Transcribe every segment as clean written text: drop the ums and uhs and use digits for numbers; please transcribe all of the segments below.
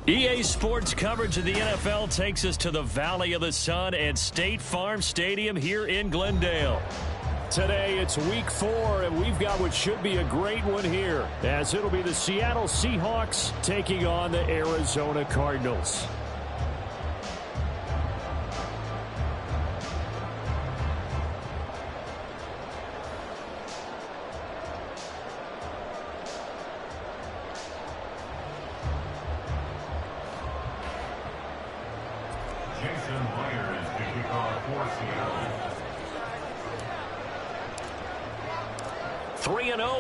EA Sports coverage of the NFL takes us to the Valley of the Sun at State Farm Stadium here in Glendale. Today it's week 4, and we've got what should be a great one here, as it'll be the Seattle Seahawks taking on the Arizona Cardinals.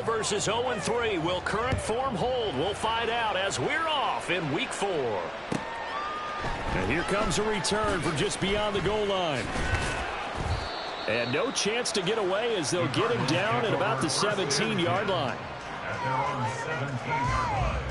Versus 0-3. Will current form hold? We'll find out as we're off in week 4. And here comes a return from just beyond the goal line. And no chance to get away as they'll get him down at about the 17-yard line. At their own 17-yard line.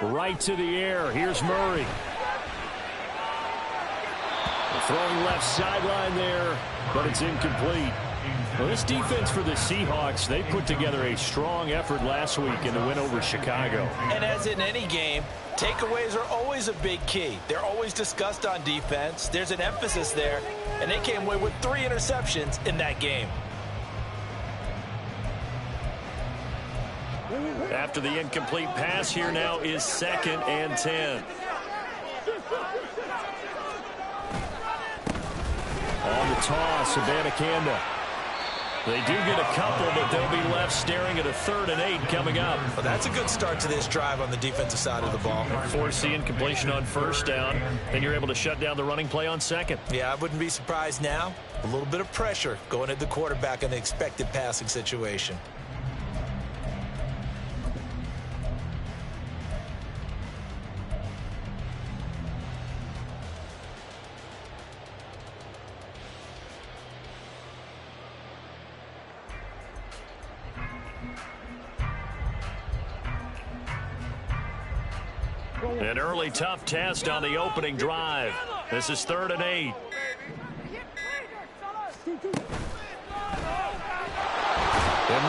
Right to the air. Here's Murray. Throwing left sideline there, but it's incomplete. Well, this defense for the Seahawks, they put together a strong effort last week in the win over Chicago. And as in any game, takeaways are always a big key. They're always discussed on defense. There's an emphasis there, and they came away with 3 interceptions in that game. After the incomplete pass, here now is 2nd and 10. On the toss, Abanikanda. They do get a couple, but they'll be left staring at a 3rd and 8 coming up. Well, that's a good start to this drive on the defensive side of the ball. Force the incompletion on 1st down, then you're able to shut down the running play on 2nd. Yeah, I wouldn't be surprised now. A little bit of pressure going at the quarterback in the expected passing situation. An early tough test on the opening drive. This is 3rd and 8. And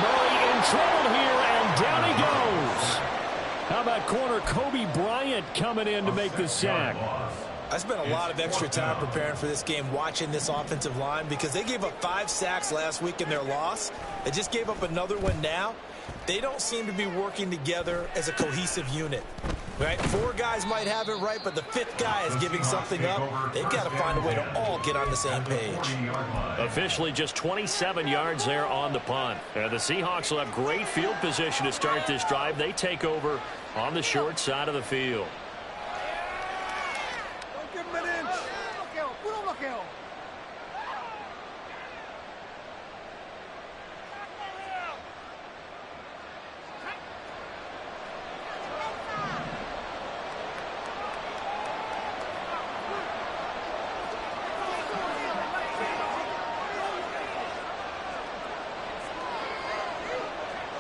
Murray in trouble here, and down he goes. How about corner Kobe Bryant coming in to make the sack? I spent a lot of extra time preparing for this game, watching this offensive line, because they gave up 5 sacks last week in their loss. They just gave up another one now. They don't seem to be working together as a cohesive unit. Right? 4 guys might have it right, but the 5th guy is giving something up. They've got to find a way to all get on the same page. Officially just 27 yards there on the punt. The Seahawks will have great field position to start this drive. They take over on the short side of the field.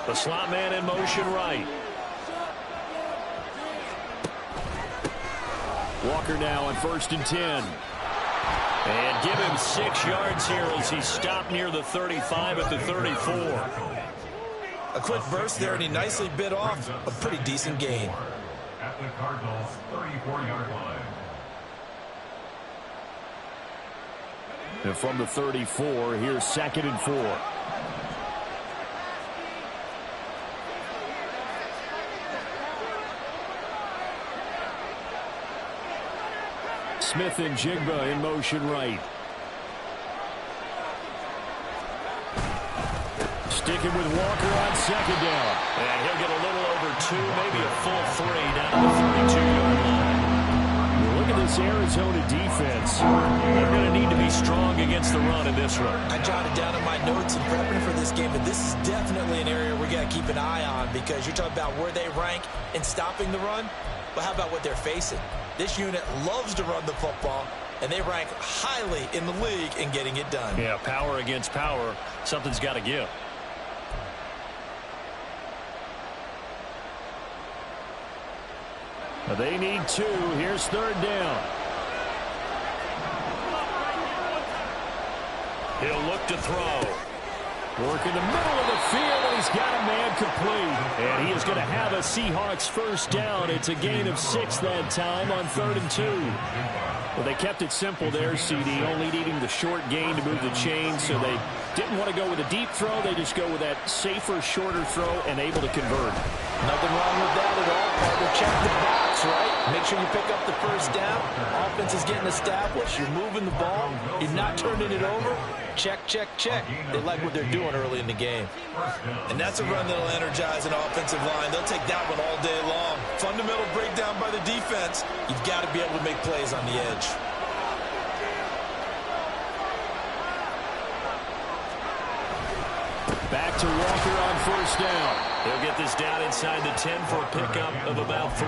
The slot man in motion right. Walker now on 1st and 10. And give him 6 yards here as he stopped near the 35 at the 34. A quick burst there, and he nicely bit off a pretty decent gain. At the Cardinals' 34-yard line. And from the 34, here's 2nd and 4. Smith and Jigba in motion right. Sticking with Walker on 2nd down. And he'll get a little over 2, maybe a full 3 down to the 32-yard line. Look at this Arizona defense, they're going to need to be strong against the run in this one. I jotted down in my notes in prepping for this game, but this is definitely an area we got to keep an eye on because you're talking about where they rank in stopping the run. But how about what they're facing? This unit loves to run the football, and they rank highly in the league in getting it done. Yeah, power against power. Something's got to give. They need 2. Here's 3rd down. He'll look to throw. Work in the middle of the field, and he's got a man complete. And he is going to have a Seahawks first down. It's a gain of 6 that time on 3rd and 2. Well, they kept it simple there, CD, only needing the short gain to move the chain, so they didn't want to go with a deep throw. They just go with that safer, shorter throw and able to convert. Nothing wrong with that at all. Partner, check the box, right? Make sure you pick up the first down. Offense is getting established. You're moving the ball. You're not turning it over. Check, check, check. They like what they're doing early in the game. And that's a run that'll energize an offensive line. They'll take that one all day long. Fundamental breakdown by the defense. You've got to be able to make plays on the edge. Back to Walker on first down. They'll get this down inside the 10 for a pickup of about 3.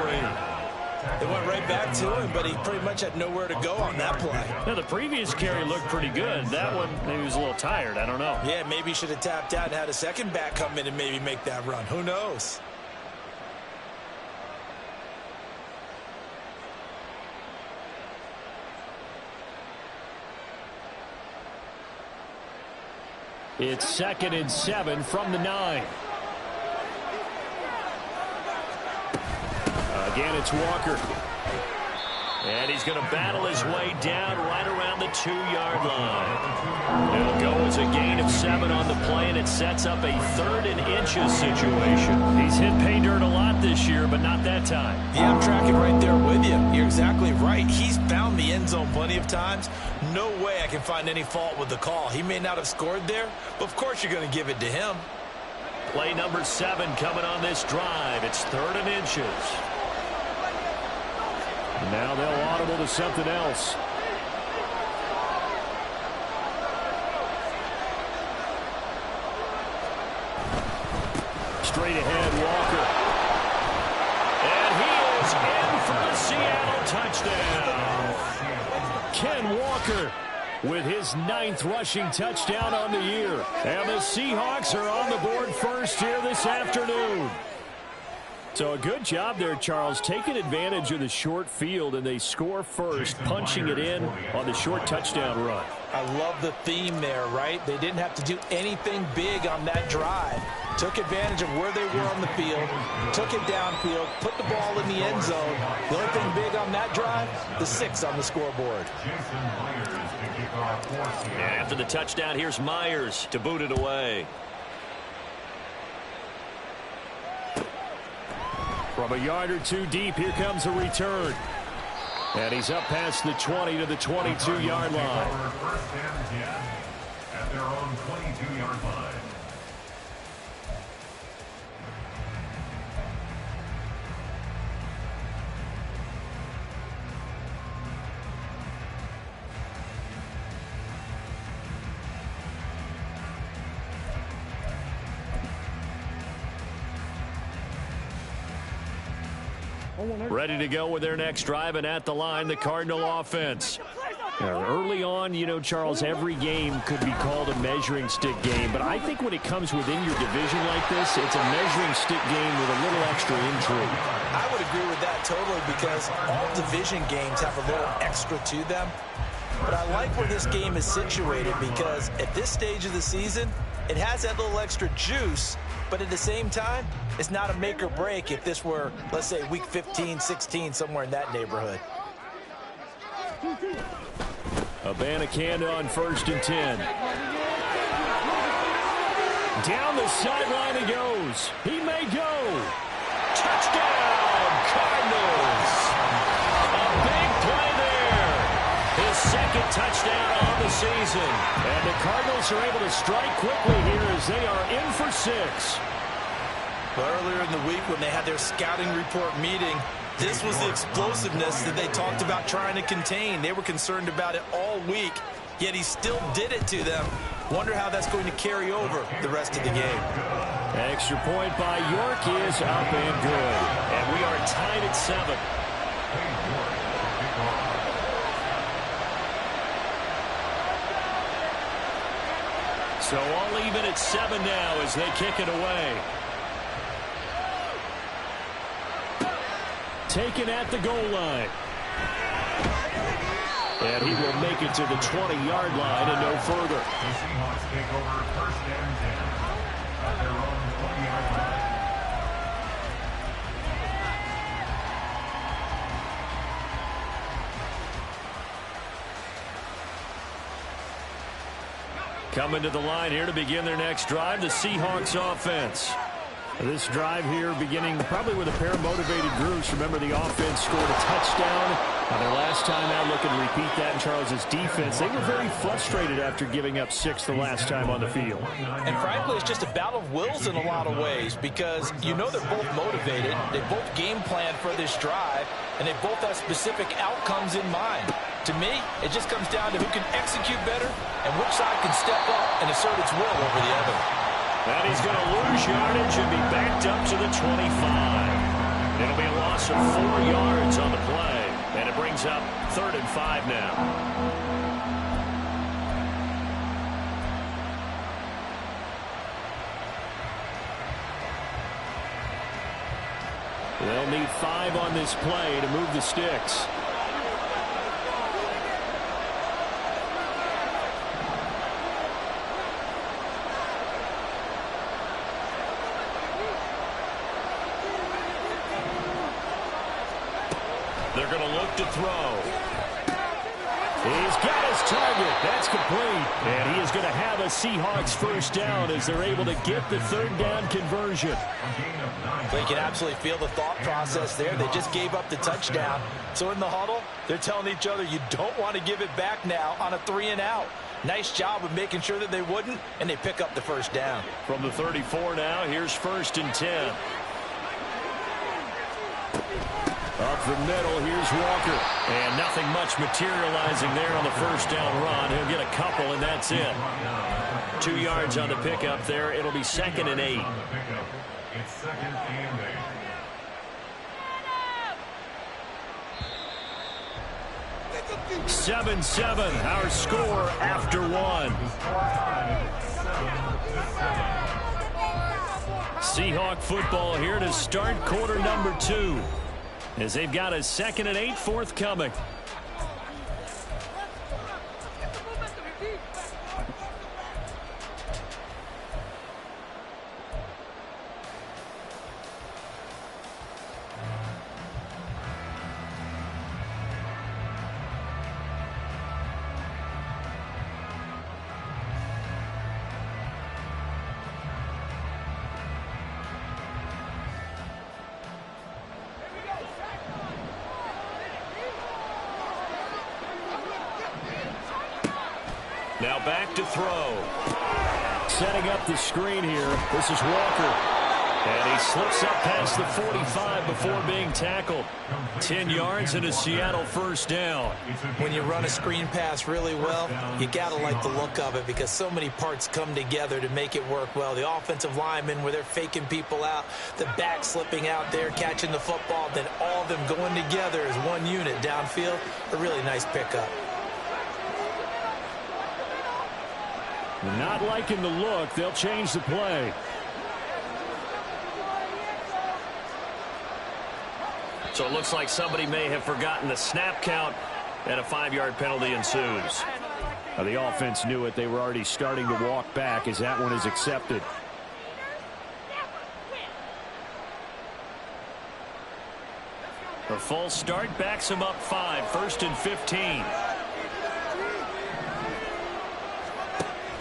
They went right back to him, but he pretty much had nowhere to go on that play. Now, the previous carry looked pretty good. That one, maybe he was a little tired. I don't know. Yeah, maybe he should have tapped out and had a second back come in and maybe make that run. Who knows? It's 2nd and 7 from the 9. Again, it's Walker. And he's going to battle his way down right around the 2-yard line. It'll go as a gain of 7 on the play, and it sets up a 3rd and inches situation. He's hit pay dirt a lot this year, but not that time. Yeah, I'm tracking right there with you. You're exactly right. He's found the end zone plenty of times. No way I can find any fault with the call. He may not have scored there, but of course you're going to give it to him. Play number 7 coming on this drive. It's 3rd and inches. Now they'll audible to something else. Straight ahead, Walker. And he is in for the Seattle touchdown. Ken Walker with his 9th rushing touchdown on the year. And the Seahawks are on the board first here this afternoon. So a good job there, Charles, taking advantage of the short field, and they score first, punching it in on the short touchdown run. I love the theme there, right? They didn't have to do anything big on that drive. Took advantage of where they were on the field, took it downfield, put the ball in the end zone. The only thing big on that drive, the 6 on the scoreboard. And after the touchdown, here's Myers to boot it away. From a yard or 2 deep, here comes a return. And he's up past the 20 to the 22-yard line. First and 10 at their own 22-yard line. Ready to go with their next drive, and at the line, the Cardinal offense. Now, early on, you know, Charles, every game could be called a measuring stick game, but I think when it comes within your division like this, it's a measuring stick game with a little extra intrigue. I would agree with that totally because all division games have a little extra to them. But I like where this game is situated because at this stage of the season, it has that little extra juice, but at the same time, it's not a make or break if this were, let's say, week 15, 16, somewhere in that neighborhood. Abanikanda on 1st and 10. Down the sideline he goes. He may go. Touchdown, Cardinals. A big play there. His 2nd touchdown on the season. And the Cardinals are able to strike quickly here as they are in for 6. Well, earlier in the week when they had their scouting report meeting, This was the explosiveness that they talked about trying to contain. They were concerned about it all week, yet he still did it to them. Wonder how that's going to carry over the rest of the game. Extra point by York is up and good. And we are tied at 7. So all even at 7 now as they kick it away. Taken at the goal line. And he will make it to the 20-yard line and no further. The Seahawks take over first and 10 at their own 20-yard line. Coming to the line here to begin their next drive, the Seahawks offense. This drive here beginning probably with a pair of motivated groups. Remember, the offense scored a touchdown on their last time out. Look and repeat that in Charles's defense. They were very frustrated after giving up 6 the last time on the field. And frankly, it's just a battle of wills in a lot of ways because you know they're both motivated. They both game plan for this drive, and they both have specific outcomes in mind. To me, it just comes down to who can execute better and which side can step up and assert its will over the other. And he's going to lose yardage and be backed up to the 25. It'll be a loss of 4 yards on the play. And it brings up 3rd and 5 now. They'll need 5 on this play to move the sticks. They're going to look to throw. He's got his target. That's complete. And he is going to have a Seahawks first down as they're able to get the 3rd down conversion. Well, you can absolutely feel the thought process there. They just gave up the touchdown. So in the huddle, they're telling each other, you don't want to give it back now on a 3 and out. Nice job of making sure that they wouldn't, and they pick up the first down. From the 34 now, here's 1st and 10. Up the middle, here's Walker. And nothing much materializing there on the first down run. He'll get a couple, and that's it. 2 yards on the pickup there. It'll be 2nd and 8. It's 2nd and 8. 7-7, our score after 1. Seahawk football here to start quarter number 2. As they've got a 2nd and 8 forthcoming. Now back to throw. Setting up the screen here. This is Walker. And he slips up past the 45 before being tackled. 10 yards and a Seattle first down. When you run a screen pass really well, you got to like the look of it because so many parts come together to make it work well. The offensive linemen where they're faking people out, the back slipping out there, catching the football, then all of them going together as one unit downfield. A really nice pickup. Not liking the look. They'll change the play. So it looks like somebody may have forgotten the snap count, and a 5-yard penalty ensues. Now, the offense knew it. They were already starting to walk back as that one is accepted. A full start backs him up 5, 1st and 15.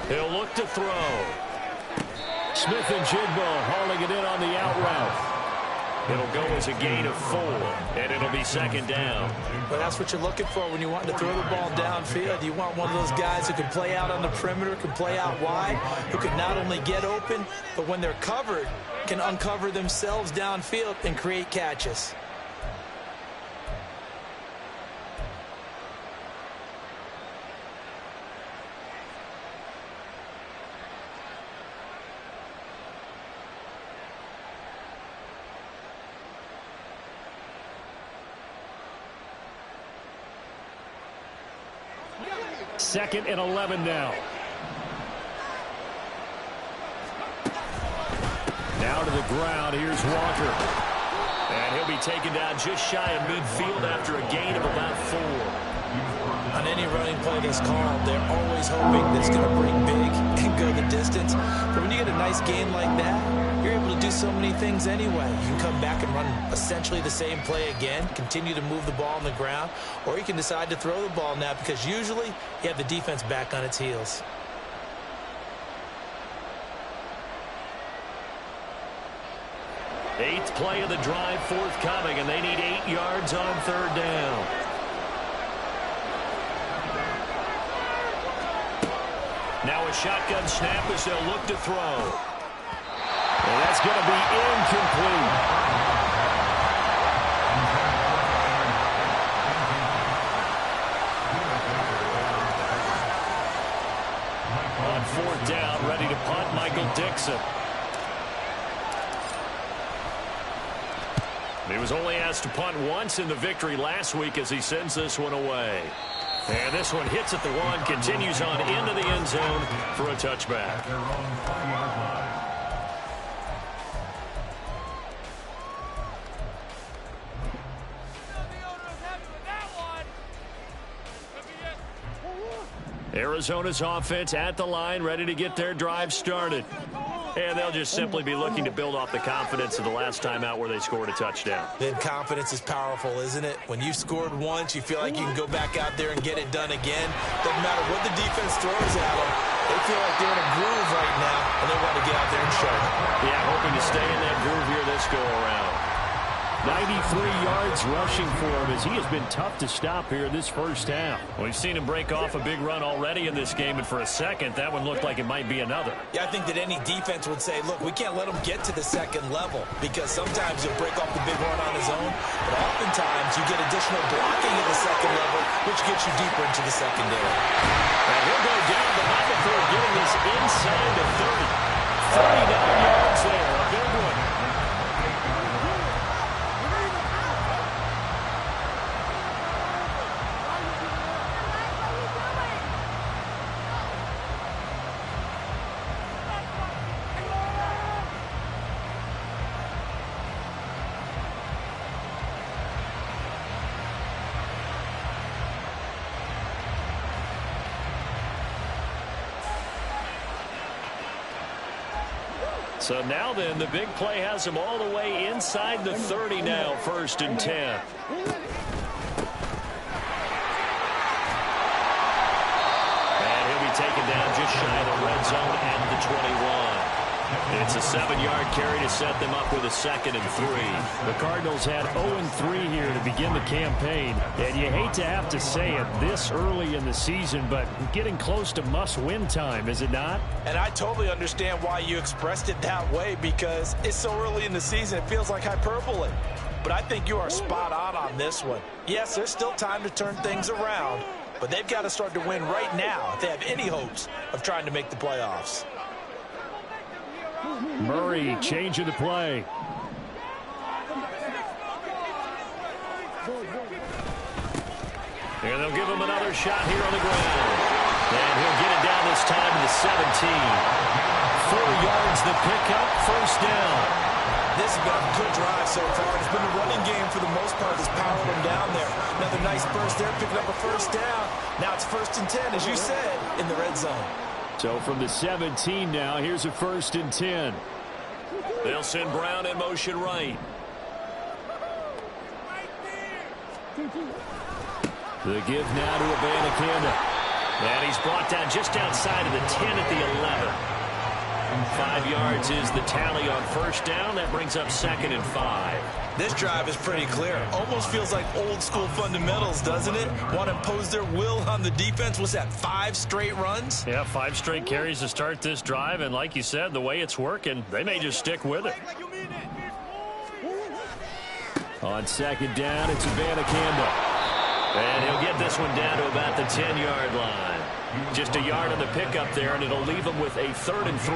He'll look to throw. Smith and Jigbo hauling it in on the out route. It'll go as a gain of 4, and it'll be 2nd down. Well, that's what you're looking for when you want to throw the ball downfield. You want one of those guys who can play out on the perimeter, can play out wide, who can not only get open, but when they're covered, can uncover themselves downfield and create catches. 2nd and 11 now. Now to the ground. Here's Walker. And he'll be taken down just shy of midfield after a gain of about 4. On any running play that's called, they're always hoping that it's going to break big and go the distance. But when you get a nice gain like that, you're able to do so many things anyway. You can come back and run essentially the same play again, continue to move the ball on the ground, or you can decide to throw the ball now because usually you have the defense back on its heels. Eighth play of the drive forthcoming, and they need 8 yards on 3rd down. Now a shotgun snap as they'll look to throw. And that's going to be incomplete. On 4th down, ready to punt, Michael Dixon. He was only asked to punt once in the victory last week as he sends this one away. And this one hits at the 1, continues on into the end zone for a touchback. Arizona's offense at the line, ready to get their drive started. And they'll just simply be looking to build off the confidence of the last time out where they scored a touchdown. Then confidence is powerful, isn't it? When you've scored once, you feel like you can go back out there and get it done again. Doesn't matter what the defense throws at them. They feel like they're in a groove right now, and they want to get out there and show it. Yeah, hoping to stay in that groove here this go-around. 93 yards rushing for him as he has been tough to stop here this first half. We've seen him break off a big run already in this game, and for a second, that one looked like it might be another. Yeah, I think that any defense would say, look, we can't let him get to the second level because sometimes he'll break off the big run on his own, but oftentimes you get additional blocking at the second level, which gets you deeper into the secondary. And he'll go down, but not before getting this inside the 30. 39 yards there, a big one. So now then, the big play has him all the way inside the 30 now, 1st and 10. And he'll be taken down just shy of the red zone at the 21. It's a 7-yard carry to set them up with a 2nd and 3. The Cardinals had 0-3 here to begin the campaign. And you hate to have to say it this early in the season, but getting close to must-win time, is it not? And I totally understand why you expressed it that way because it's so early in the season, it feels like hyperbole. But I think you are spot on this one. Yes, there's still time to turn things around, but they've got to start to win right now if they have any hopes of trying to make the playoffs. Murray changing the play. And they'll give him another shot here on the ground. And he'll get it down this time to the 17. 4 yards the pickup, 1st down. This has been a good drive so far. It's been a running game for the most part that's powering them down there. Another nice burst there, picking up a 1st down. Now it's 1st and 10, as you said, in the red zone. So from the 17 now, here's a 1st and 10. They'll send Brown in motion right. The give now to Abanikanda. And he's brought down just outside of the 10 at the 11. 5 yards is the tally on 1st down. That brings up 2nd and 5. This drive is pretty clear. Almost feels like old school fundamentals, doesn't it? Want to impose their will on the defense. What's that, 5 straight runs? Yeah, 5 straight carries to start this drive. And like you said, the way it's working, they may just stick with it. On 2nd down, it's Abanikanda. And he'll get this one down to about the 10-yard line. Just a yard on the pickup there, and it'll leave him with a 3rd and 3.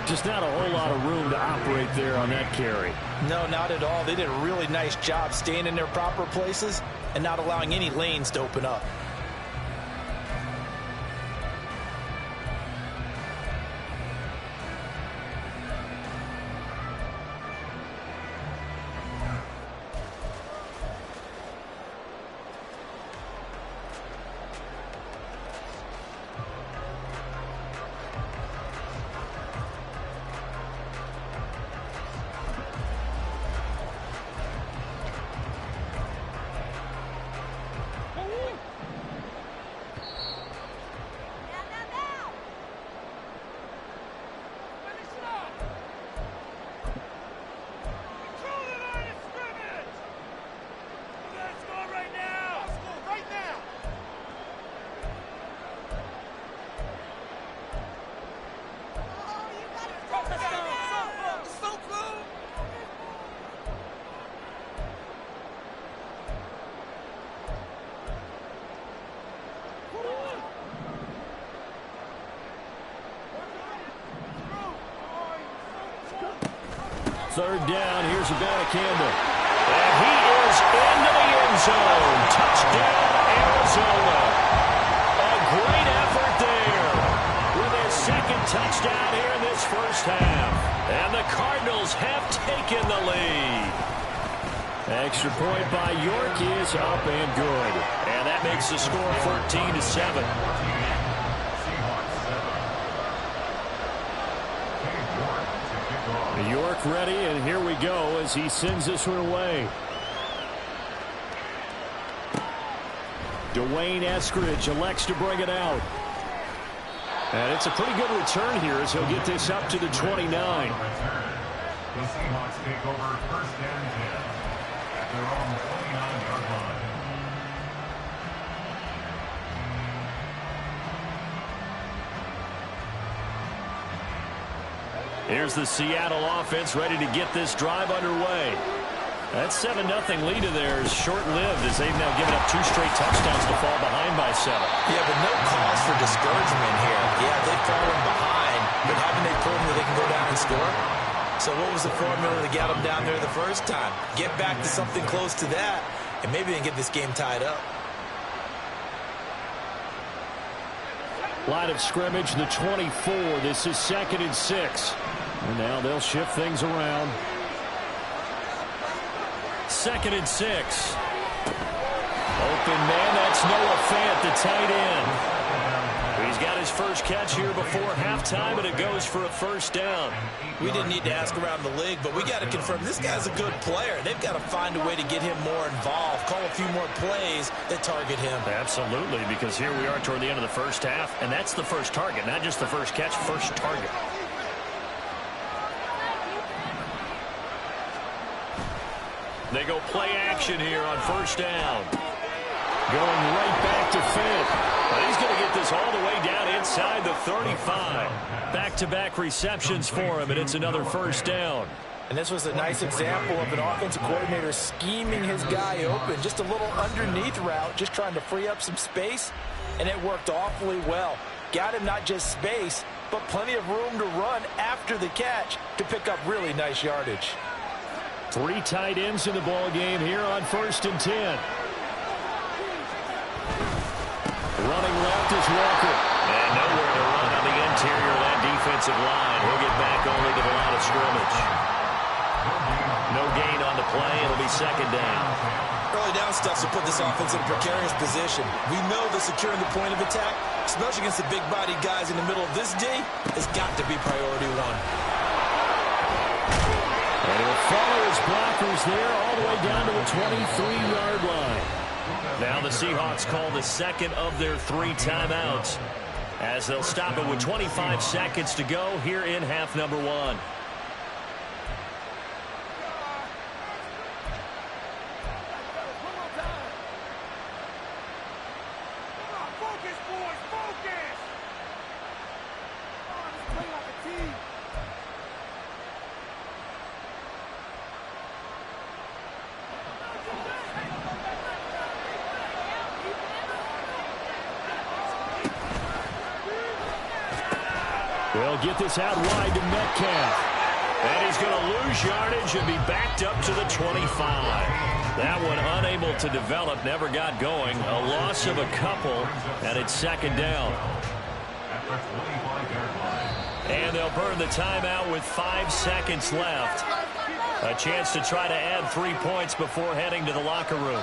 Just not a whole lot of room to operate there on that carry. No, not at all. They did a really nice job staying in their proper places and not allowing any lanes to open up. Third down, here's Abanikanda. And he is into the end zone. Touchdown, Arizona. A great effort there with his second touchdown here in this first half. And the Cardinals have taken the lead. Extra point by York is up and good. And that makes the score 14-7. York ready, and here we go as he sends this one away. Dwayne Eskridge elects to bring it out. And it's a pretty good return here as he'll get this up to the 29. The Seahawks take over first and 10 at their own 29-yard line. Here's the Seattle offense ready to get this drive underway. That 7-0 lead of theirs short-lived as they've now given up 2 straight touchdowns to fall behind by 7. Yeah, but no cause for discouragement here. Yeah, they've fallen behind, but haven't they proven that they can go down and score? So what was the formula to get them down there the first time? Get back to something close to that, and maybe they can get this game tied up. Line of scrimmage, the 24. This is 2nd and 6. And now they'll shift things around. 2nd and 6. Open man, that's Noah Fant, the tight end. He's got his first catch here before halftime, and it goes for a first down. We didn't need to ask around the league, but we got to confirm this guy's a good player. They've got to find a way to get him more involved, call a few more plays that target him. Absolutely, because here we are toward the end of the first half, and that's the first target, not just the first catch, first target. They go play action here on first down. Going right back to Fant. But he's going to get this all the way down inside the 35. Back-to-back receptions for him, and it's another first down. And this was a nice example of an offensive coordinator scheming his guy open. Just a little underneath route, just trying to free up some space, and it worked awfully well. Got him not just space, but plenty of room to run after the catch to pick up really nice yardage. 3 tight ends in the ball game here on 1st and 10. Running left is Walker. And nowhere to run on the interior of that defensive line. He'll get back only to the line of scrimmage. No gain on the play. It'll be 2nd down. Early down stuff to put this offense in a precarious position. We know that securing the point of attack, especially against the big-bodied guys in the middle of this D, has got to be priority 1. And he'll follow his blockers there all the way down to the 23-yard line. Now the Seahawks call the second of their 3 timeouts as they'll stop it with 25 seconds to go here in half number 1. They'll get this out wide to Metcalf. And he's going to lose yardage and be backed up to the 25. That one unable to develop, never got going. A loss of a couple, and it's 2nd down. And they'll burn the timeout with 5 seconds left. A chance to try to add 3 points before heading to the locker room.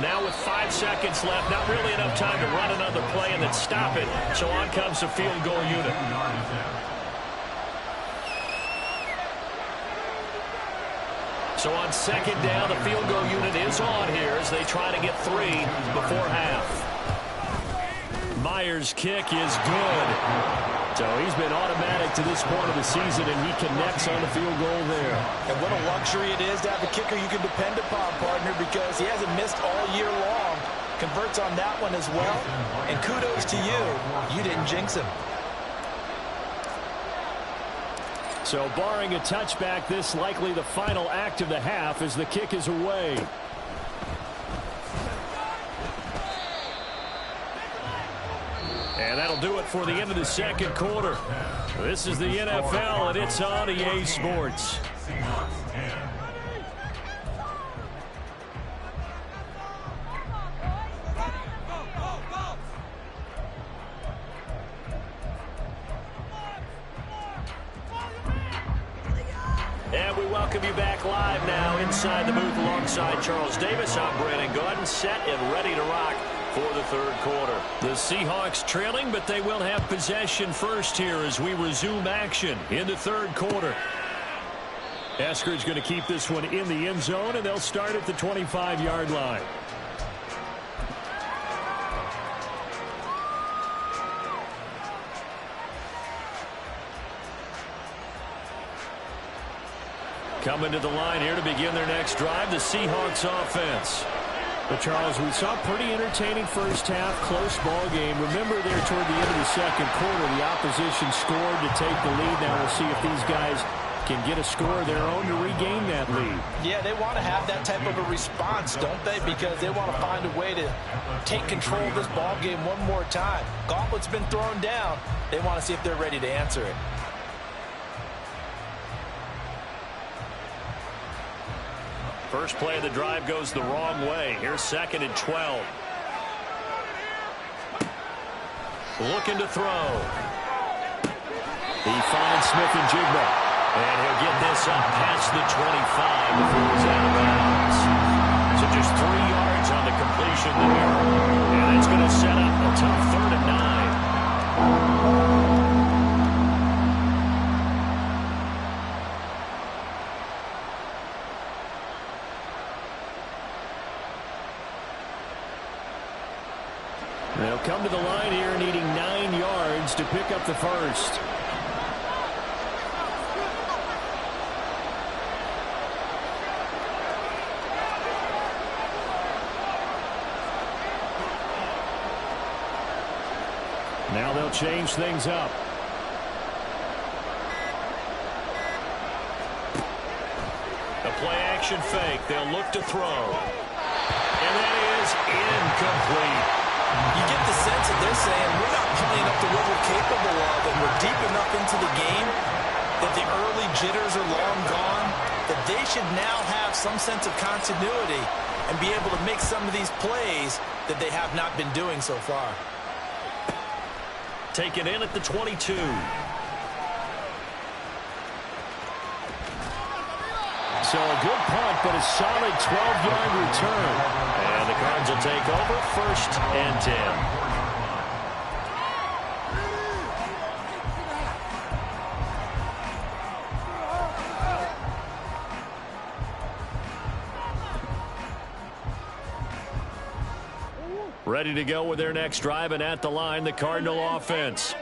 Now with 5 seconds left, not really enough time to run another play and then stop it. So on comes the field goal unit. So on 2nd down, the field goal unit is on here as they try to get 3 before half. Myers' kick is good. So he's been automatic to this point of the season, and he connects on the field goal there. And what a luxury it is to have a kicker you can depend upon, partner, because he hasn't missed all year long. Converts on that one as well. And kudos to you. You didn't jinx him. So barring a touchback, this likely the final act of the half as the kick is away. And that'll do it for the end of the second quarter. This is the NFL, and it's on EA Sports. And we welcome you back live now inside the booth alongside Charles Davis. I'm Brandon Gaudin, set and ready to rock for the third quarter. The Seahawks trailing, but they will have possession first here as we resume action in the third quarter. Eskridge going to keep this one in the end zone, and they'll start at the 25-yard line. Coming to the line here to begin their next drive, the Seahawks offense. But Charles, we saw a pretty entertaining first half, close ball game. Remember there toward the end of the second quarter, the opposition scored to take the lead. Now we'll see if these guys can get a score of their own to regain that lead. Yeah, they want to have that type of a response, don't they? Because they want to find a way to take control of this ball game one more time. Gauntlet's been thrown down. They want to see if they're ready to answer it. First play of the drive goes the wrong way. Here's 2nd and 12. Looking to throw. He finds Smith-Njigba. And he'll get this up past the 25 before he's out of bounds. So just 3 yards on the completion there. And it's going to set up a tough 3rd and 9. They'll come to the line here needing 9 yards to pick up the first. Now they'll change things up. A play-action fake. They'll look to throw. And that is incomplete. You get the sense that they're saying we're not playing up to what we're capable of, and we're deep enough into the game that the early jitters are long gone, that they should now have some sense of continuity and be able to make some of these plays that they have not been doing so far. Taken in at the 22. So a good punt, but a solid 12-yard return. And the Cards will take over 1st and 10. Ready to go with their next drive, and at the line, the Cardinal offense.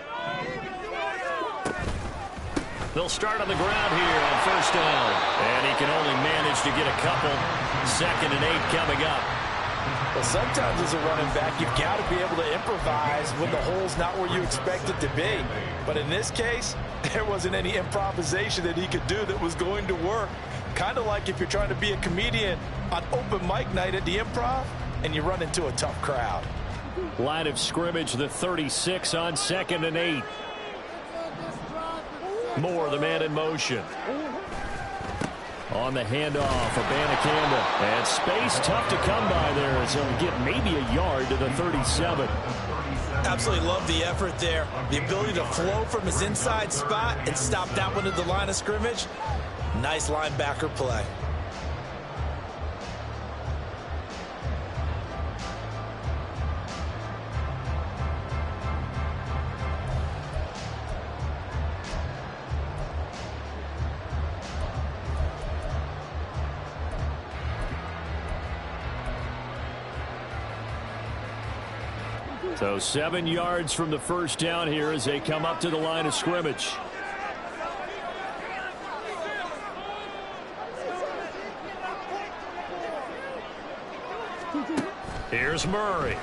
They'll start on the ground here on 1st down. And he can only manage to get a couple. 2nd and 8 coming up. Well, sometimes as a running back, you've got to be able to improvise when the hole's not where you expect it to be. But in this case, there wasn't any improvisation that he could do that was going to work. Kind of like if you're trying to be a comedian on open mic night at the Improv and you run into a tough crowd. Line of scrimmage, the 36 on 2nd and 8. Moore, the man in motion. On the handoff, Abanikanda. And space tough to come by there. So get maybe a yard to the 37. Absolutely love the effort there. The ability to flow from his inside spot and stop that one at the line of scrimmage. Nice linebacker play. So 7 yards from the 1st down here as they come up to the line of scrimmage. Here's Murray.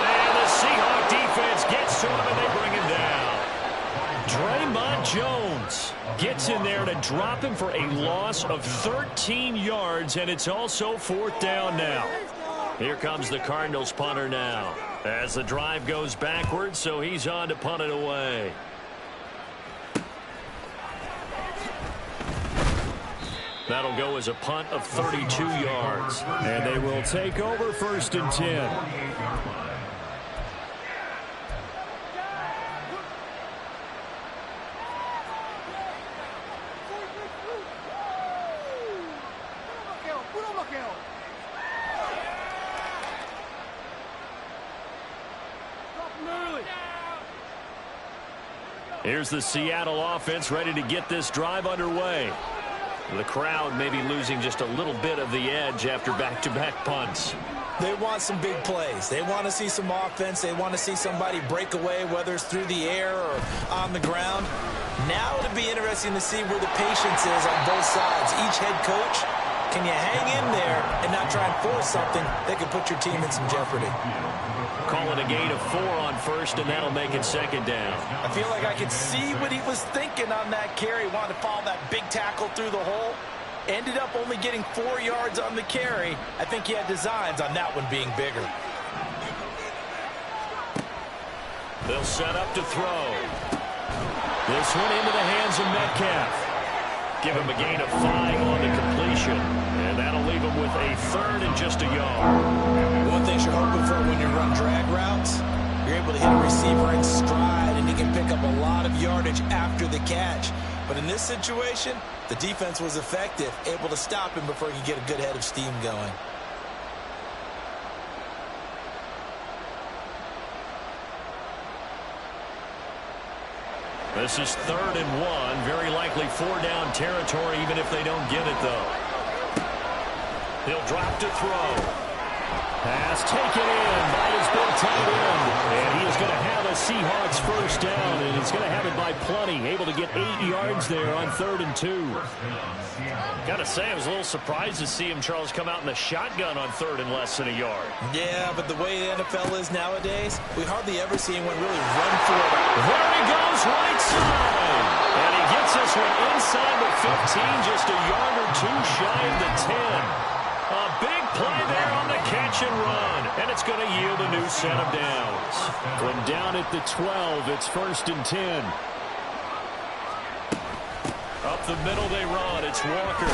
And the Seahawk defense gets to him and they bring him down. Draymond Jones gets in there to drop him for a loss of 13 yards, and it's also 4th down now. Here comes the Cardinals punter now. As the drive goes backwards, so he's on to punt it away. That'll go as a punt of 32 yards. And they will take over 1st and 10. Here's the Seattle offense ready to get this drive underway. The crowd may be losing just a little bit of the edge after back-to-back punts. They want some big plays. They want to see some offense. They want to see somebody break away, whether it's through the air or on the ground. Now it'll be interesting to see where the patience is on both sides. Each head coach, can you hang in there and not try and force something that could put your team in some jeopardy? Calling a gain of 4 on 1st, and that'll make it 2nd down. I feel like I could see what he was thinking on that carry. Wanted to follow that big tackle through the hole. Ended up only getting 4 yards on the carry. I think he had designs on that one being bigger. They'll set up to throw. This one into the hands of Metcalf. Give him a gain of 5 on the completion. And that'll leave him with a 3rd and just a yard. One thing you're hoping for when you run drag routes, you're able to hit a receiver in stride, and he can pick up a lot of yardage after the catch. But in this situation, the defense was effective, able to stop him before he could get a good head of steam going. This is 3rd and 1. Very likely 4-down territory, even if they don't get it, though. He'll drop to throw. Pass taken in by his big tight end. And he is going to have a Seahawks 1st down, and he's going to have it by plenty. Able to get 8 yards there on 3rd and 2. Got to say, I was a little surprised to see him, Charles, come out in the shotgun on 3rd and less than a yard. Yeah, but the way the NFL is nowadays, we hardly ever see anyone really run for it. There he goes, right side. And he gets this one inside the 15, just a yard or 2 shy of the 10. A big play there on the catch and run, and it's going to yield a new set of downs. From down at the 12, it's 1st and 10. Up the middle they run. It's Walker.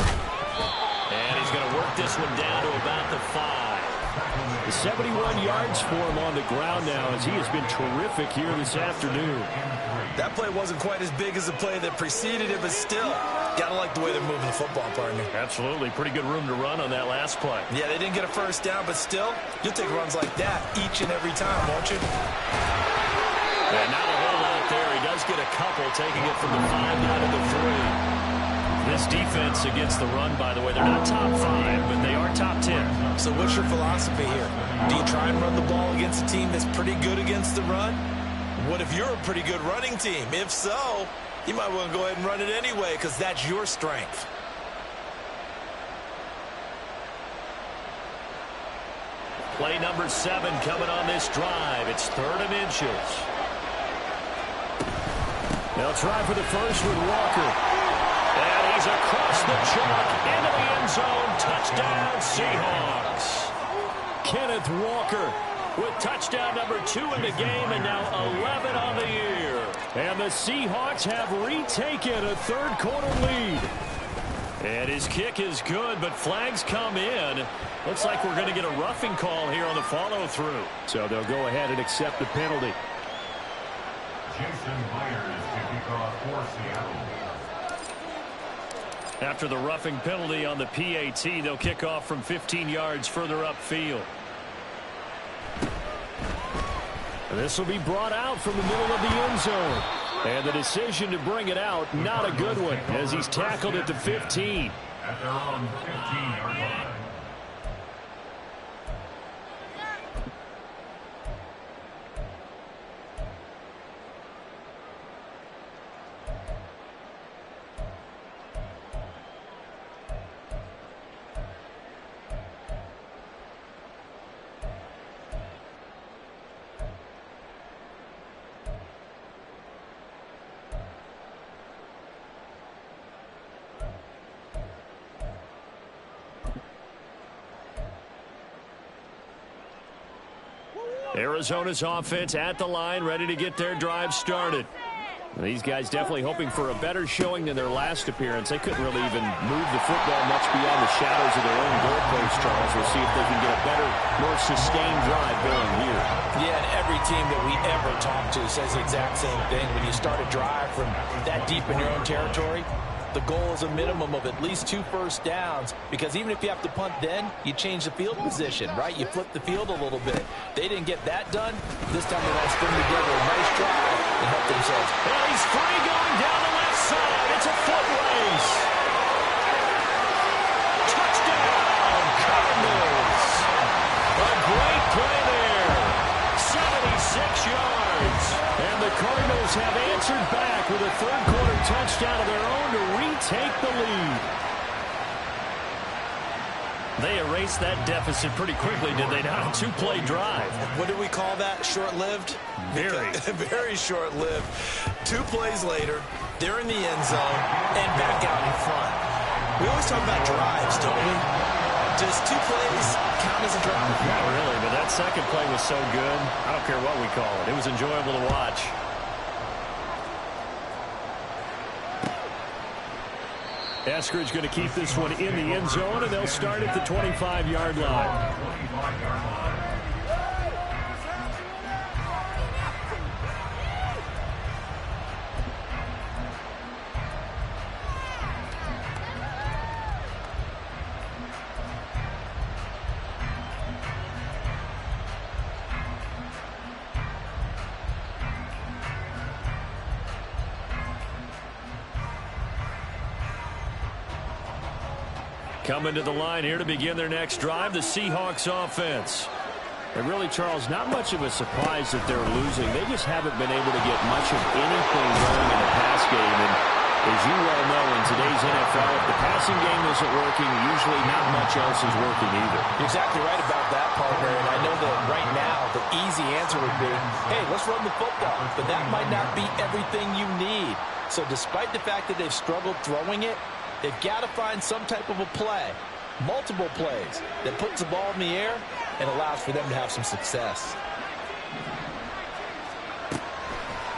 And he's going to work this one down to about the 5. 71 yards for him on the ground now, as he has been terrific here this afternoon. That play wasn't quite as big as the play that preceded it, but still, gotta like the way they're moving the football, partner. Absolutely. Pretty good room to run on that last play. Yeah, they didn't get a 1st down, but still, you'll take runs like that each and every time, won't you? And not a whole lot there. He does get a couple, taking it from the 5 down to the 3. This defense against the run, by the way, they're not top 5, but they are top 10. So what's your philosophy here? Do you try and run the ball against a team that's pretty good against the run? What if you're a pretty good running team? If so, you might want to go ahead and run it anyway, because that's your strength. Play number 7 coming on this drive. It's 3rd and inches. They'll try for the first with Walker. And he's across the chalk into the end zone. Touchdown, Seahawks. Kenneth Walker with touchdown number 2 in the game, and now 11 on the year. And the Seahawks have retaken a 3rd quarter lead. And his kick is good, but flags come in. Looks like we're going to get a roughing call here on the follow-through. So they'll go ahead and accept the penalty. Jason Myers to kick off for Seattle. After the roughing penalty on the PAT, they'll kick off from 15 yards further upfield. This will be brought out from the middle of the end zone. And the decision to bring it out, not a good one, as he's tackled at the 15. At their own 15-yard line. Arizona's offense at the line, ready to get their drive started. These guys definitely hoping for a better showing than their last appearance. They couldn't really even move the football much beyond the shadows of their own goalpost, Charles. We'll see if they can get a better, more sustained drive going here. Yeah, and every team that we ever talk to says the exact same thing. When you start a drive from that deep in your own territory, the goal is a minimum of at least 2 first downs, because even if you have to punt then, you change the field position, right? You flip the field a little bit. They didn't get that done. This time they want to string together a nice drive and help themselves. And he's free going down the left side. It's a foot race. Touchdown, Cardinals. A great play there. 76 yards. And the Cardinals have answered back with a third-quarter touchdown of their own to retake the lead. They erased that deficit pretty quickly, did they not? A 2-play drive. What do we call that? Short-lived? Very. Very short-lived. 2 plays later, they're in the end zone and back out in front. We always talk about drives, don't we? Does 2 plays count as a drive? Not really, but that second play was so good. I don't care what we call it. It was enjoyable to watch. Eskridge going to keep this one in the end zone, and they'll start at the 25-yard line. Coming to the line here to begin their next drive, the Seahawks offense. And really, Charles, not much of a surprise that they're losing. They just haven't been able to get much of anything going in the pass game. And as you well know, in today's NFL, if the passing game isn't working, usually not much else is working either. You're exactly right about that, partner. And I know that right now the easy answer would be, hey, let's run the football. But that might not be everything you need. So despite the fact that they've struggled throwing it, they've got to find some type of a play, multiple plays, that puts the ball in the air and allows for them to have some success.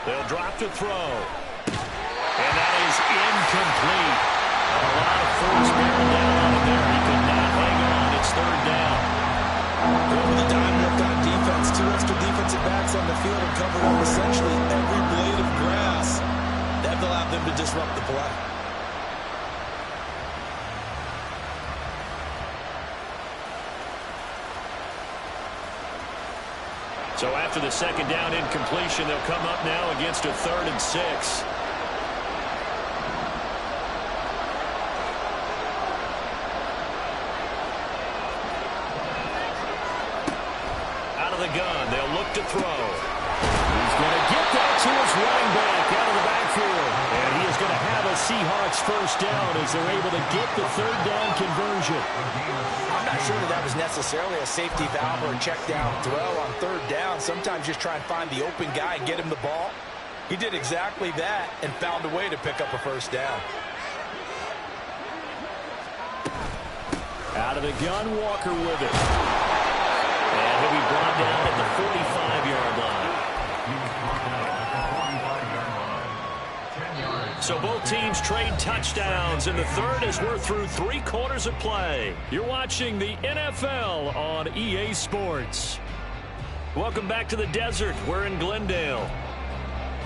They'll drop to throw. And that is incomplete. A lot of force bearing down on him there. He could not hang on. It's third down. Over the dime look on defense. 2 extra defensive backs on the field and covered up essentially every blade of grass. That allowed them to disrupt the play. So after the second down incompletion, they'll come up now against a 3rd and 6. Out of the gun, they'll look to throw. He's going to get that to his running back out of the backfield. And he is going to have a Seahawks first down as they're able to get the 3rd down conversion. I'm not sure that was necessarily a safety valve or a check down throw on 3rd down. Sometimes just try and find the open guy and get him the ball. He did exactly that and found a way to pick up a first down. Out of the gun, Walker with it. And he'll be brought down at the 45-yard line. So both teams trade touchdowns in the third as we're through 3 quarters of play. You're watching the NFL on EA Sports. Welcome back to the desert. We're in Glendale.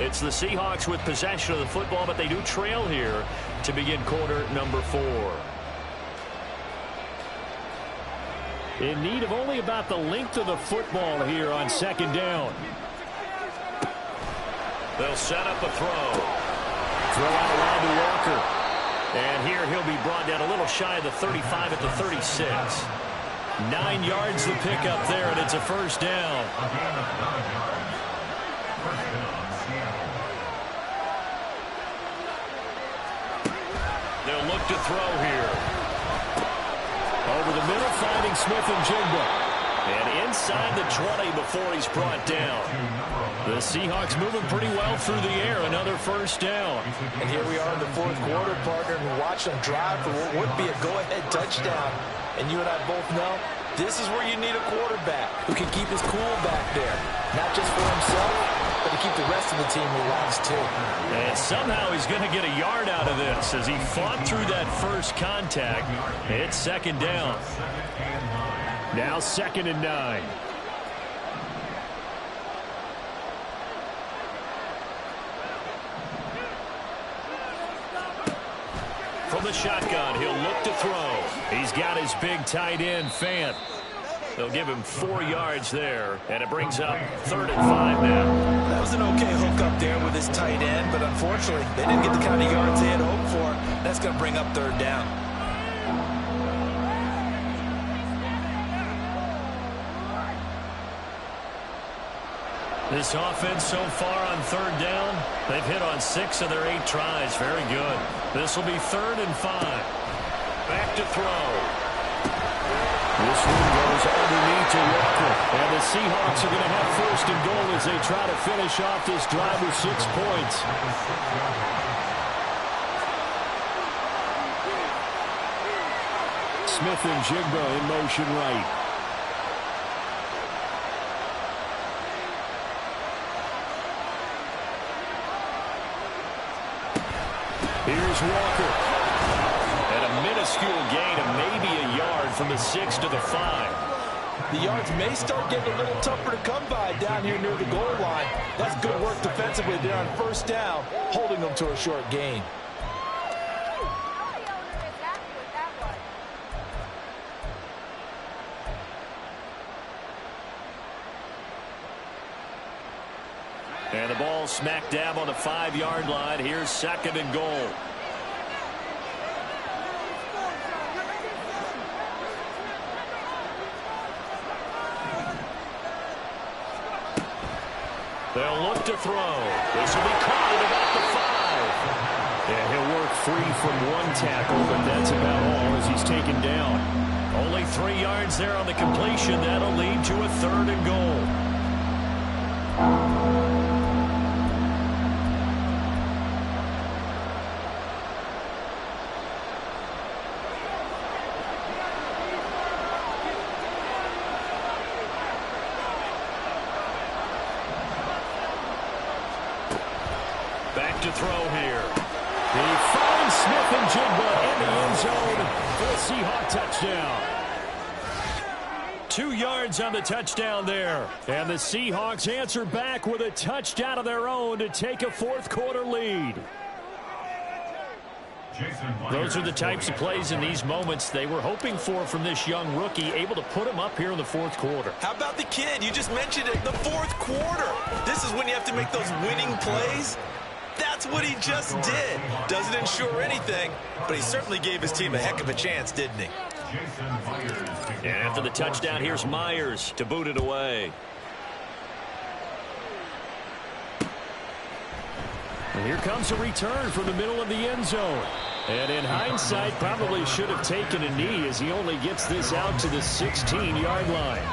It's the Seahawks with possession of the football, but they do trail here to begin quarter number 4. In need of only about the length of the football here on 2nd down. They'll set up a throw. Throw out around to Walker. And here he'll be brought down a little shy of the 35 at the 36. 9 yards the pickup there, and it's a first down. They'll look to throw here. Over the middle, finding Smith and Jigba. And inside the 20 before he's brought down. The Seahawks moving pretty well through the air. Another first down. And here we are in the 4th quarter, partner, and we watch them drive for what would be a go-ahead touchdown. And you and I both know This is where you need a quarterback who can keep his cool back there. Not just for himself, but to keep the rest of the team relaxed too. And somehow he's going to get a yard out of this as he fought through that first contact. It's second down. Now 2nd and 9. From the shotgun, he'll look to throw. He's got his big tight end, Fant. They'll give him 4 yards there, and it brings up 3rd and 5 now. That was an okay hook up there with his tight end, but unfortunately, they didn't get the kind of yards they had hoped for. That's going to bring up 3rd down. This offense so far on 3rd down, they've hit on 6 of their 8 tries. Very good. This will be 3rd and 5. Back to throw. This one goes underneath to Walker. And the Seahawks are going to have 1st and goal as they try to finish off this drive with 6 points. Smith and Jigba in motion right. Here's Walker. And a minuscule gain of maybe a yard from the 6 to the 5. The yards may start getting a little tougher to come by down here near the goal line. That's good work defensively there on 1st down, holding them to a short gain. And the ball smack dab on the 5-yard line. Here's 2nd and goal. They'll look to throw. This will be caught at about the 5. Yeah, he'll work free from 1 tackle, but that's about all as he's taken down. Only 3 yards there on the completion. That'll lead to a 3rd and goal. Back to throw here. He finds Smith and Jigba in the end zone for the Seahawk touchdown. 2 yards on the touchdown there. And the Seahawks answer back with a touchdown of their own to take a 4th quarter lead. Those are the types of plays in these moments they were hoping for from this young rookie, able to put him up here in the 4th quarter. How about the kid? You just mentioned it, the 4th quarter. This is when you have to make those winning plays. That's what he just did. Doesn't ensure anything, but he certainly gave his team a heck of a chance, didn't he? And after the touchdown, here's Myers to boot it away. And here comes a return from the middle of the end zone. And in hindsight, probably should have taken a knee as he only gets this out to the 16-yard line.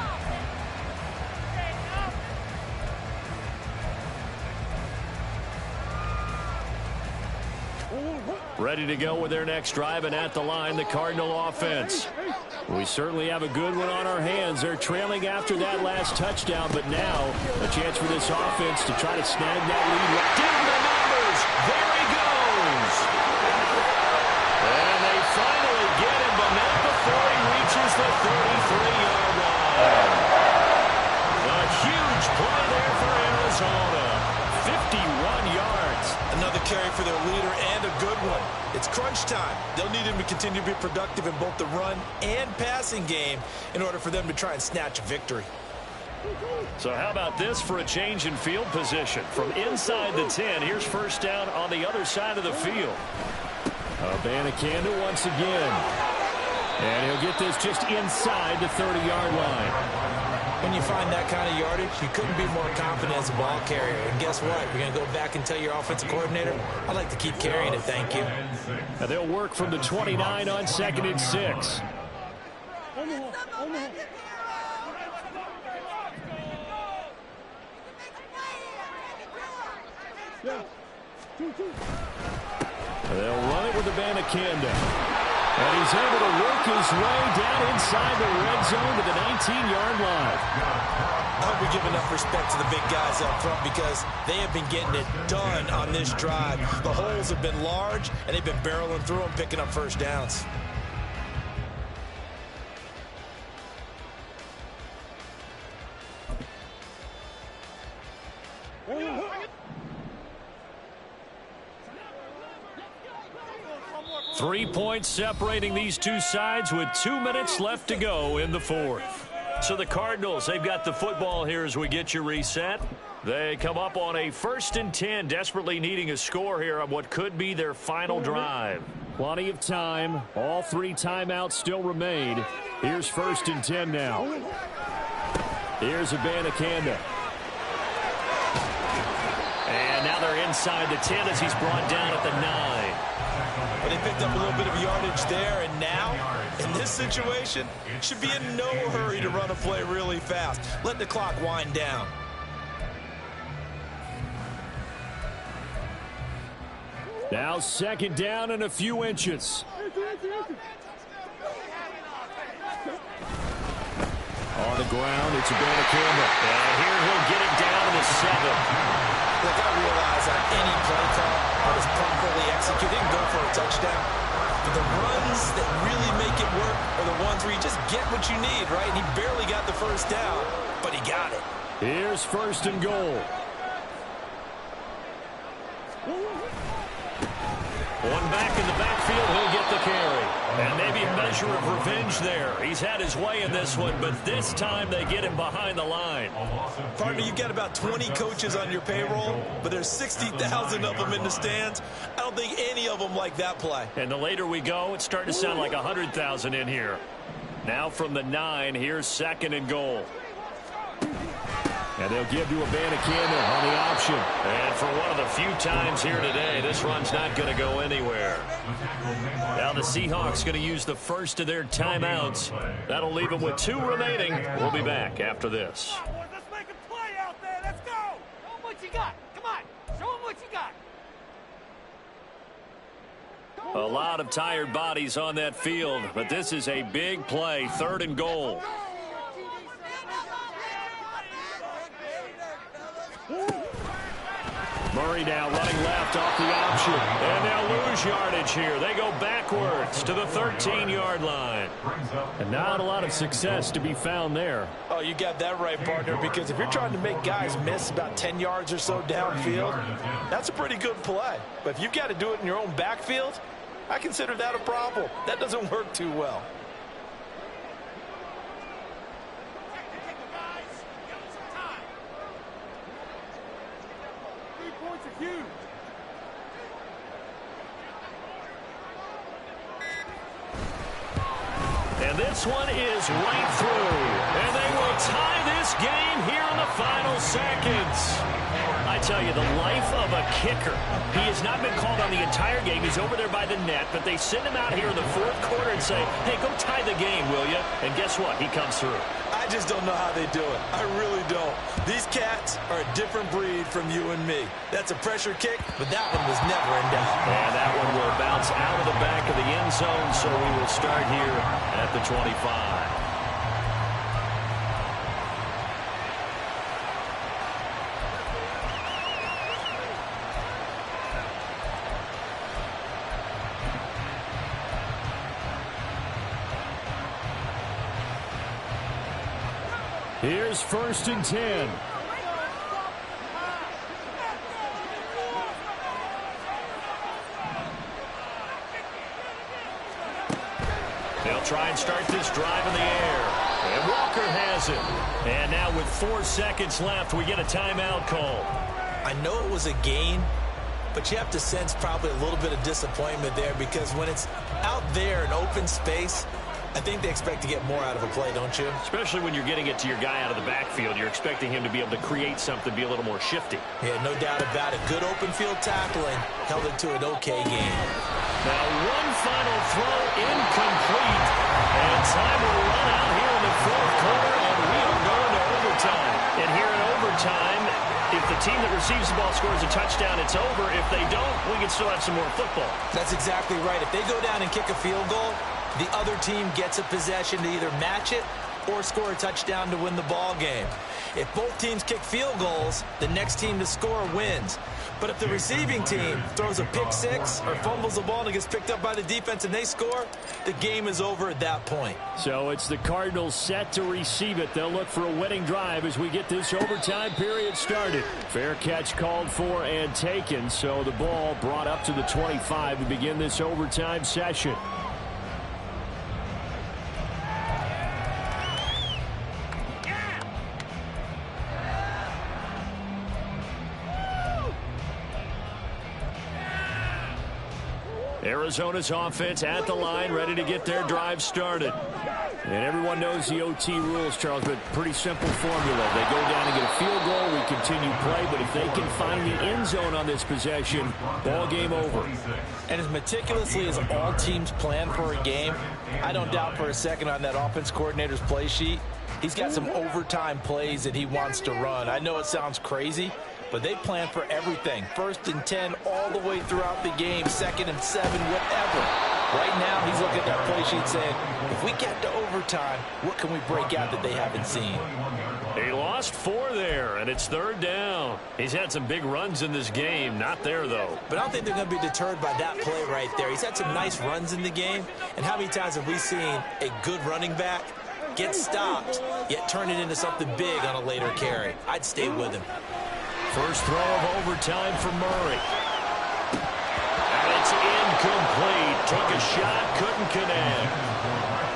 Ready to go with their next drive, and at the line, the Cardinal offense. We certainly have a good one on our hands. They're trailing after that last touchdown, but now a chance for this offense to try to snag that lead. Dig the numbers. There he goes. And they finally get him, but not before he reaches the 33-yard line. A huge play there for Arizona. 51 yards. Another carry for their leader and a good one. It's crunch time. They'll need him to continue to be productive in both the run and passing game in order for them to try and snatch a victory. So how about this for a change in field position? From inside the 10, here's 1st down on the other side of the field. Abanikanda once again. And he'll get this just inside the 30-yard line. When you find that kind of yardage, you couldn't be more confident as a ball carrier. And guess what? You're going to go back and tell your offensive coordinator, I'd like to keep carrying it, thank you. And they'll work from the 29 on 2nd and 6. They'll run it with Abanikanda. And he's able to work his way down inside the red zone to the 19-yard line. I hope we give enough respect to the big guys up front because they have been getting it done on this drive. The holes have been large, and they've been barreling through them, picking up first downs. Three points separating these two sides with 2 minutes left to go in the fourth. So the Cardinals, they've got the football here as we get you reset. They come up on a 1st and 10, desperately needing a score here on what could be their final drive. Plenty of time. All 3 timeouts still remain. Here's 1st and 10 now. Here's Abanikanda. And now they're inside the 10 as he's brought down at the 9. But they picked up a little bit of yardage there, and now, in this situation, should be in no hurry to run a play really fast. Let the clock wind down. Now 2nd down and a few inches. On the ground, it's Abanikanda. And here he'll get it down to the 7. Look, I realize on any play call, that is properly executed, didn't go for a touchdown. But the runs that really make it work are the ones where you just get what you need, right? And he barely got the first down, but he got it. Here's 1st and goal. One back in the backfield, he'll get the carry. And maybe a measure of revenge there. He's had his way in this one, but this time they get him behind the line. Partner, you've got about 20 coaches on your payroll, but there's 60,000 of them in the stands. I don't think any of them like that play. And the later we go, it's starting to sound like 100,000 in here. Now from the 9, here's 2nd and goal. And they'll give to Abanikanda on the option. And for one of the few times here today, this run's not going to go anywhere. Now the Seahawks going to use the first of their timeouts. That'll leave them with 2 remaining. We'll be back after this. Let's make a play out there. Let's go. Show them what you got. Come on. Show them what you got. A lot of tired bodies on that field, but this is a big play, 3rd and goal. Murray now running left off the option. And they'll lose yardage here. They go backwards to the 13-yard line. And not a lot of success to be found there. Oh, you got that right, partner, because if you're trying to make guys miss about 10 yards or so downfield, that's a pretty good play. But if you've got to do it in your own backfield, I consider that a problem. That doesn't work too well. And this one is right through. And they will tie this game here in the final seconds. I tell you, the life of a kicker. He has not been called on the entire game. He's over there by the net, but they send him out here in the 4th quarter and say, hey, go tie the game, will you? And guess what? He comes through. I just don't know how they do it. I really don't. These cats are a different breed from you and me. That's a pressure kick, but that one was never in doubt. And that one will bounce out of the back of the end zone, so we will start here at the 25. Here's 1st and 10. They'll try and start this drive in the air. And Walker has it. And now with 4 seconds left, we get a timeout call. I know it was a gain, but you have to sense probably a little bit of disappointment there because when it's out there in open space, I think they expect to get more out of a play, don't you? Especially when you're getting it to your guy out of the backfield. You're expecting him to be able to create something, be a little more shifty. Yeah, no doubt about it. Good open field tackling held it to an okay game. Now one final throw incomplete. And time will run out here in the 4th quarter, and we are going to overtime. And here in overtime, if the team that receives the ball scores a touchdown, it's over. If they don't, we can still have some more football. That's exactly right. If they go down and kick a field goal, the other team gets a possession to either match it or score a touchdown to win the ball game. If both teams kick field goals, the next team to score wins. But if the receiving team throws a pick six or fumbles the ball and it gets picked up by the defense and they score, the game is over at that point. So it's the Cardinals set to receive it. They'll look for a winning drive as we get this overtime period started. Fair catch called for and taken, so the ball brought up to the 25 to begin this overtime session. Arizona's offense at the line, ready to get their drive started. And everyone knows the OT rules, Charles, but pretty simple formula. They go down and get a field goal, we continue play, but if they can find the end zone on this possession, ball game over. And as meticulously as all teams plan for a game, I don't doubt for a second on that offense coordinator's play sheet, he's got some overtime plays that he wants to run. I know it sounds crazy, but they plan for everything. 1st and 10 all the way throughout the game, 2nd and 7, whatever. Right now, he's looking at that play sheet saying, if we get to overtime, what can we break out that they haven't seen? He lost 4 there, and it's 3rd down. He's had some big runs in this game. Not there, though. But I don't think they're going to be deterred by that play right there. He's had some nice runs in the game. And how many times have we seen a good running back get stopped, yet turn it into something big on a later carry? I'd stay with him. First throw of overtime for Murray. And it's incomplete. Took a shot, couldn't connect.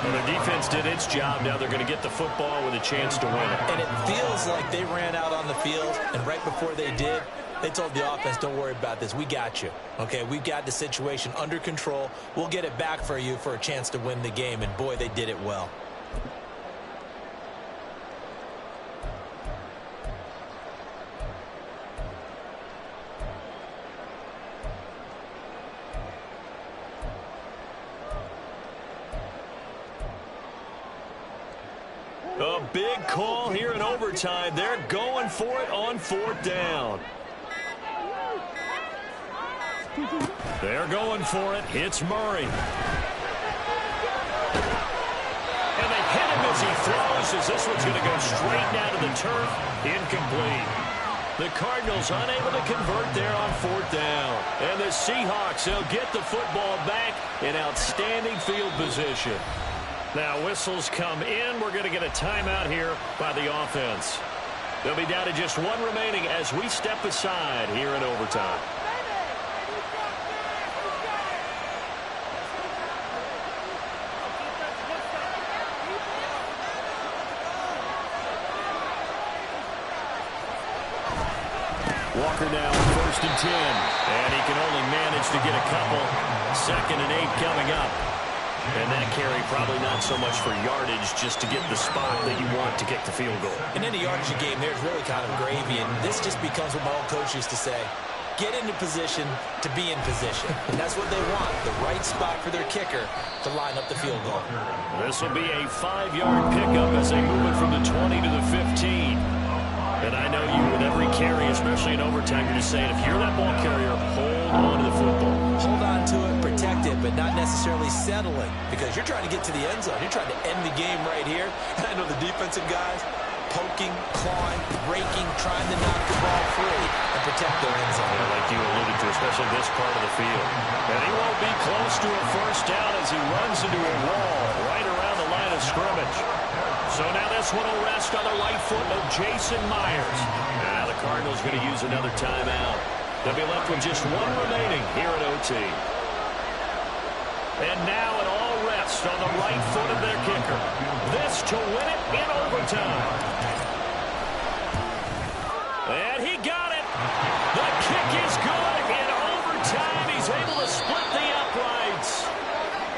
Well, the defense did its job. Now they're going to get the football with a chance to win it. And it feels like they ran out on the field, and right before they did, they told the offense, don't worry about this. We got you. Okay, we've got the situation under control. We'll get it back for you for a chance to win the game. And, boy, they did it well. A big call here in overtime. They're going for it on 4th down. They're going for it. It's Murray. And they hit him as he throws, as this one's going to go straight down to the turf. Incomplete. The Cardinals unable to convert there on 4th down. And the Seahawks, they'll get the football back in outstanding field position. Now whistles come in. We're going to get a timeout here by the offense. They'll be down to just 1 remaining as we step aside here in overtime. Walker now 1st and 10. And he can only manage to get a couple. 2nd and 8 coming up. And that carry probably not so much for yardage, just to get the spot that you want to kick the field goal. In any yardage game, there's really kind of gravy, and this just becomes what my old coach used to say. Get into position to be in position. And that's what they want, the right spot for their kicker to line up the field goal. This will be a 5-yard pickup as they move it from the 20 to the 15. And I know you, with every carry, especially in overtime, you're just saying, if you're that ball carrier, hold on to the football. Hold on to it, protect it, but not necessarily settle it, because you're trying to get to the end zone. You're trying to end the game right here. And I know the defensive guys poking, clawing, breaking, trying to knock the ball free and protect their end zone. Yeah, like you alluded to, especially this part of the field. And he won't be close to a 1st down as he runs into a wall right around the line of scrimmage. So now this one will rest on the right foot of Jason Myers. And now the Cardinals going to use another timeout. They'll be left with just 1 remaining here at OT. And now it all rests on the right foot of their kicker. This to win it in overtime. And he got it. The kick is good. In overtime, he's able to split the uprights.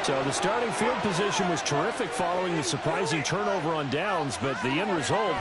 So the starting field position was terrific following the surprising turnover on downs, but the end result